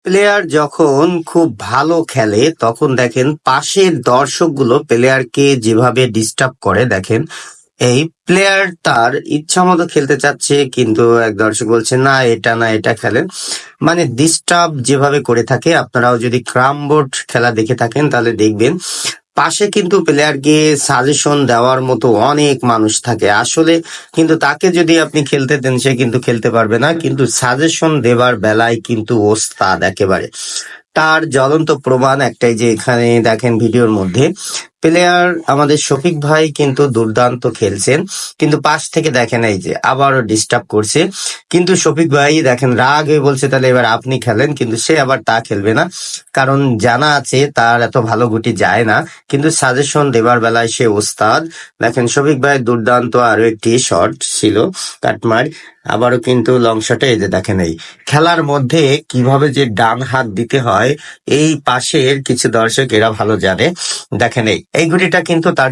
Player যখন খুব ভালো খেলে তখন দেখেন পাশের দর্শকগুলো প্লেয়ারকে যেভাবে ডিস্টার্ব করে দেখেন। এই প্লেয়ার তার ইচ্ছা মতো খেলতে চাচ্ছে কিন্তু এক দর্শক বলছে না এটা না এটা খেলেন, মানে ডিস্টার্ব যেভাবে করে থাকে। আপনারাও যদি ক্রাম বোর্ড খেলা দেখে থাকেন তাহলে দেখবেন পাশে কিন্তু প্লেয়ারকে সাজেশন দেওয়ার মতো অনেক মানুষ থাকে আসলে, কিন্তু তাকে যদি আপনি খেলতে দেন সে কিন্তু খেলতে পারবে না, কিন্তু সাজেশন দেবার বেলায় কিন্তু ওস্তাদ একেবারে। তার জ্বলন্ত প্রমাণ একটাই যে এখানে দেখেন ভিডিওর মধ্যে প্লেয়ার আমাদের শফিক ভাই কিন্তু দুর্দান্ত খেলছেন, কিন্তু পাশ থেকে দেখেন এই যে আবারও ডিস্টার্ব করছে। কিন্তু শফিক ভাই দেখেন রাগ হয়ে বলছে তাহলে এবার আপনি খেলেন, কিন্তু সে আবার তা খেলবে না, কারণ জানা আছে তার এত ভালো গুটি যায় না, কিন্তু সাজেশন দেবার বেলায় সে ওস্তাদ। দেখেন শফিক ভাই দুর্দান্ত আরো একটি শট ছিল কাটমার, আবারও কিন্তু লং শটে এই যে দেখেন এই খেলার মধ্যে কিভাবে যে ডান হাত দিতে হয় এই পাশের কিছু দর্শক এরা ভালো জানে। দেখেন এই গুটিটা কিন্তু তার